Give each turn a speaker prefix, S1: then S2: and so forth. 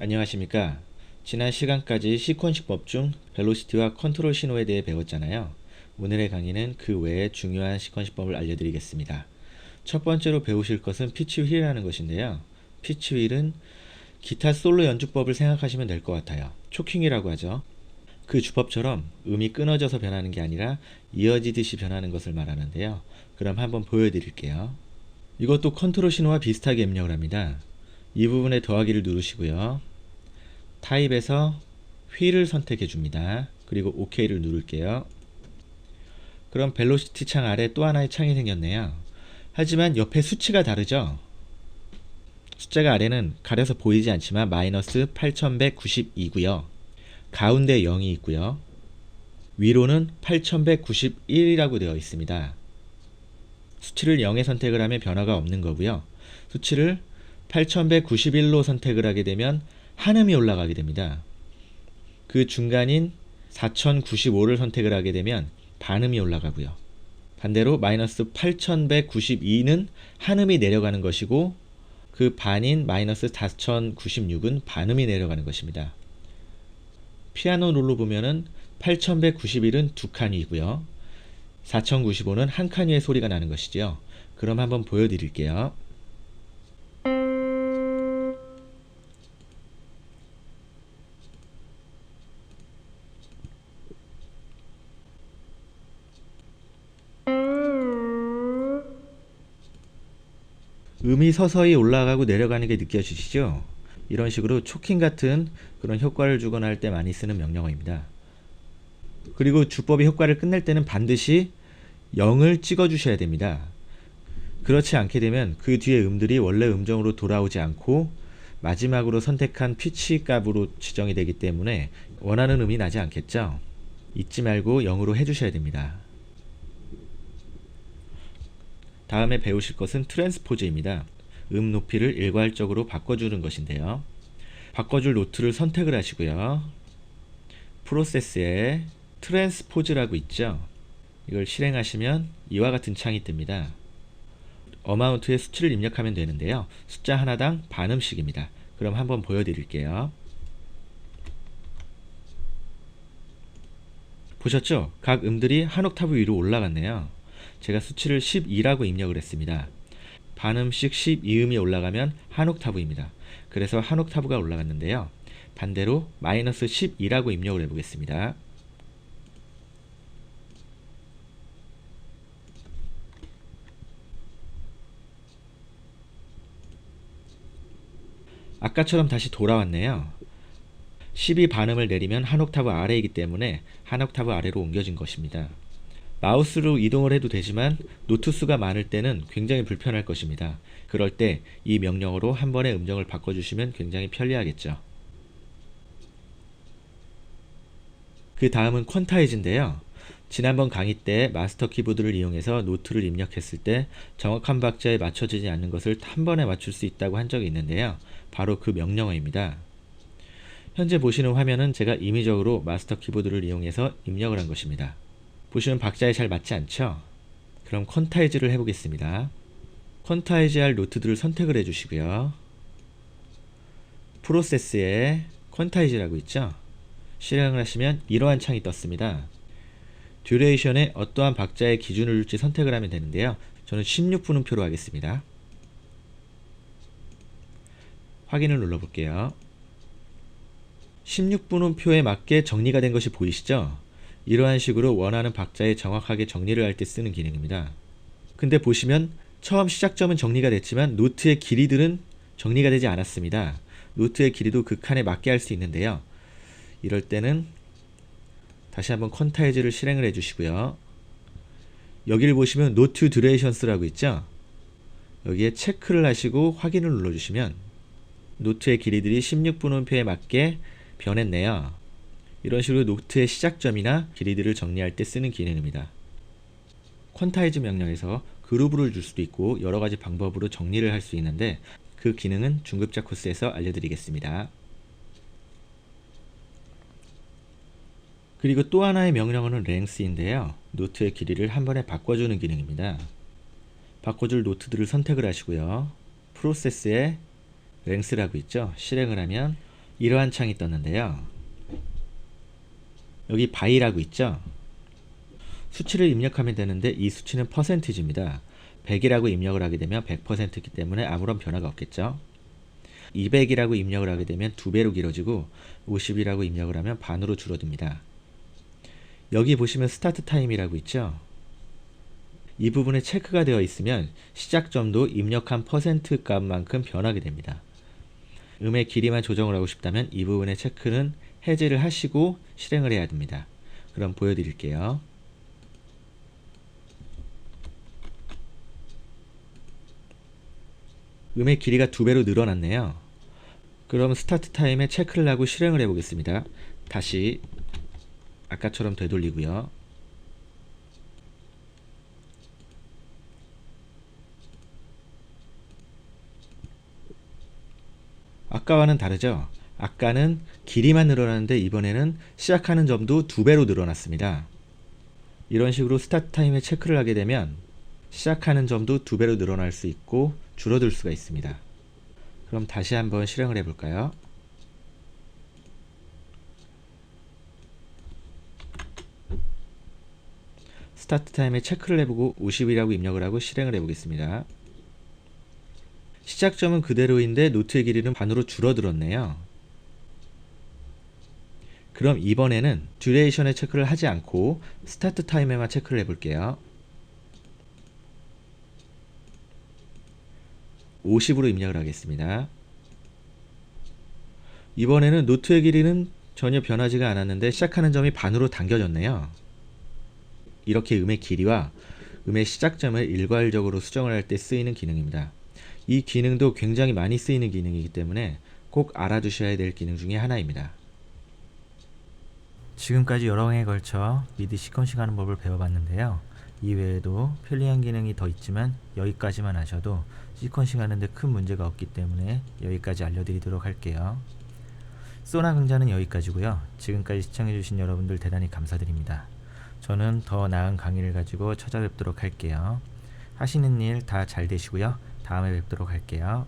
S1: 안녕하십니까. 지난 시간까지 시퀀식법 중 벨로시티와 컨트롤 신호에 대해 배웠잖아요. 오늘의 강의는 그 외에 중요한 시퀀식법을 알려드리겠습니다. 첫 번째로 배우실 것은 피치 휠이라는 것인데요. 피치 휠은 기타 솔로 연주법을 생각하시면 될 것 같아요. 초킹이라고 하죠. 그 주법처럼 음이 끊어져서 변하는 게 아니라 이어지듯이 변하는 것을 말하는데요. 그럼 한번 보여드릴게요. 이것도 컨트롤 신호와 비슷하게 입력을 합니다. 이 부분에 더하기를 누르시고요. 타입에서 휠을 선택해 줍니다. 그리고 OK를 누를게요. 그럼 벨로시티 창 아래 또 하나의 창이 생겼네요. 하지만 옆에 수치가 다르죠? 숫자가 아래는 가려서 보이지 않지만 마이너스 8192고요. 가운데 0이 있고요. 위로는 8191이라고 되어 있습니다. 수치를 0에 선택을 하면 변화가 없는 거고요. 수치를 8191로 선택을 하게 되면 한음이 올라가게 됩니다. 그 중간인 4095를 선택을 하게 되면 반음이 올라가고요. 반대로 마이너스 8192는 한음이 내려가는 것이고 그 반인 마이너스 4096은 반음이 내려가는 것입니다. 피아노 롤로 보면은 8191은 두 칸 위고요. 4095는 한 칸 위의 소리가 나는 것이죠. 그럼 한번 보여드릴게요. 음이 서서히 올라가고 내려가는 게 느껴지시죠? 이런 식으로 초킹 같은 그런 효과를 주거나 할 때 많이 쓰는 명령어입니다. 그리고 주법이 효과를 끝낼 때는 반드시 0을 찍어 주셔야 됩니다. 그렇지 않게 되면 그 뒤에 음들이 원래 음정으로 돌아오지 않고 마지막으로 선택한 피치 값으로 지정이 되기 때문에 원하는 음이 나지 않겠죠? 잊지 말고 0으로 해주셔야 됩니다. 다음에 배우실 것은 트랜스포즈입니다. 음 높이를 일괄적으로 바꿔주는 것인데요. 바꿔줄 노트를 선택을 하시고요. 프로세스에 트랜스포즈라고 있죠. 이걸 실행하시면 이와 같은 창이 뜹니다. 어마운트의 수치를 입력하면 되는데요. 숫자 하나당 반음씩입니다. 그럼 한번 보여드릴게요. 보셨죠? 각 음들이 한 옥타브 위로 올라갔네요. 제가 수치를 12라고 입력을 했습니다. 반음씩 12음이 올라가면 한 옥타브입니다. 그래서 한 옥타브가 올라갔는데요. 반대로 마이너스 12라고 입력을 해보겠습니다. 아까처럼 다시 돌아왔네요. 12 반음을 내리면 한 옥타브 아래이기 때문에 한 옥타브 아래로 옮겨진 것입니다. 마우스로 이동을 해도 되지만 노트 수가 많을 때는 굉장히 불편할 것입니다. 그럴 때 이 명령어로 한 번에 음정을 바꿔주시면 굉장히 편리하겠죠. 그 다음은 퀀타이즈인데요. 지난번 강의 때 마스터 키보드를 이용해서 노트를 입력했을 때 정확한 박자에 맞춰지지 않는 것을 한 번에 맞출 수 있다고 한 적이 있는데요. 바로 그 명령어입니다. 현재 보시는 화면은 제가 임의적으로 마스터 키보드를 이용해서 입력을 한 것입니다. 보시면 박자에 잘 맞지 않죠? 그럼 퀀타이즈를 해보겠습니다. 퀀타이즈 할 노트들을 선택을 해주시고요. 프로세스에 퀀타이즈라고 있죠? 실행을 하시면 이러한 창이 떴습니다. 듀레이션에 어떠한 박자의 기준을 둘지 선택을 하면 되는데요. 저는 16분음표로 하겠습니다. 확인을 눌러볼게요. 16분음표에 맞게 정리가 된 것이 보이시죠? 이러한 식으로 원하는 박자에 정확하게 정리를 할 때 쓰는 기능입니다. 근데 보시면 처음 시작점은 정리가 됐지만 노트의 길이들은 정리가 되지 않았습니다. 노트의 길이도 그 칸에 맞게 할 수 있는데요. 이럴 때는 다시 한번 퀀타이즈를 실행을 해주시고요. 여기를 보시면 노트 듀레이션스라고 있죠? 여기에 체크를 하시고 확인을 눌러주시면 노트의 길이들이 16분음표에 맞게 변했네요. 이런 식으로 노트의 시작점이나 길이들을 정리할 때 쓰는 기능입니다. 퀀타이즈 명령에서 그루브를 줄 수도 있고 여러가지 방법으로 정리를 할 수 있는데 그 기능은 중급자 코스에서 알려드리겠습니다. 그리고 또 하나의 명령어는 랭스인데요. 노트의 길이를 한 번에 바꿔주는 기능입니다. 바꿔줄 노트들을 선택을 하시고요. 프로세스에 랭스라고 있죠. 실행을 하면 이러한 창이 떴는데요. 여기 by라고 있죠? 수치를 입력하면 되는데 이 수치는 퍼센티지입니다. 100이라고 입력을 하게 되면 100%이기 때문에 아무런 변화가 없겠죠. 200이라고 입력을 하게 되면 2배로 길어지고 50이라고 입력을 하면 반으로 줄어듭니다. 여기 보시면 스타트 타임이라고 있죠. 이 부분에 체크가 되어 있으면 시작점도 입력한 퍼센트 값만큼 변하게 됩니다. 음의 길이만 조정을 하고 싶다면 이 부분의 체크는 해제를 하시고 실행을 해야 됩니다. 그럼 보여드릴게요. 음의 길이가 2배로 늘어났네요. 그럼 스타트 타임에 체크를 하고 실행을 해보겠습니다. 다시 아까처럼 되돌리고요. 아까와는 다르죠? 아까는 길이만 늘어났는데 이번에는 시작하는 점도 2배로 늘어났습니다. 이런 식으로 스타트 타임에 체크를 하게 되면 시작하는 점도 2배로 늘어날 수 있고 줄어들 수가 있습니다. 그럼 다시 한번 실행을 해볼까요? 스타트 타임에 체크를 해보고 50이라고 입력을 하고 실행을 해보겠습니다. 시작점은 그대로인데 노트의 길이는 반으로 줄어들었네요. 그럼 이번에는 듀레이션에 체크를 하지 않고 스타트 타임에만 체크를 해볼게요. 50으로 입력을 하겠습니다. 이번에는 노트의 길이는 전혀 변하지가 않았는데 시작하는 점이 반으로 당겨졌네요. 이렇게 음의 길이와 음의 시작점을 일괄적으로 수정을 할 때 쓰이는 기능입니다. 이 기능도 굉장히 많이 쓰이는 기능이기 때문에 꼭 알아두셔야 될 기능 중에 하나입니다. 지금까지 여러 회에 걸쳐 미디 시퀀싱 하는 법을 배워봤는데요. 이외에도 편리한 기능이 더 있지만 여기까지만 하셔도 시퀀싱 하는데 큰 문제가 없기 때문에 여기까지 알려드리도록 할게요. 소나 강좌는 여기까지고요. 지금까지 시청해주신 여러분들 대단히 감사드립니다. 저는 더 나은 강의를 가지고 찾아뵙도록 할게요. 하시는 일 다 잘 되시고요. 다음에 뵙도록 할게요.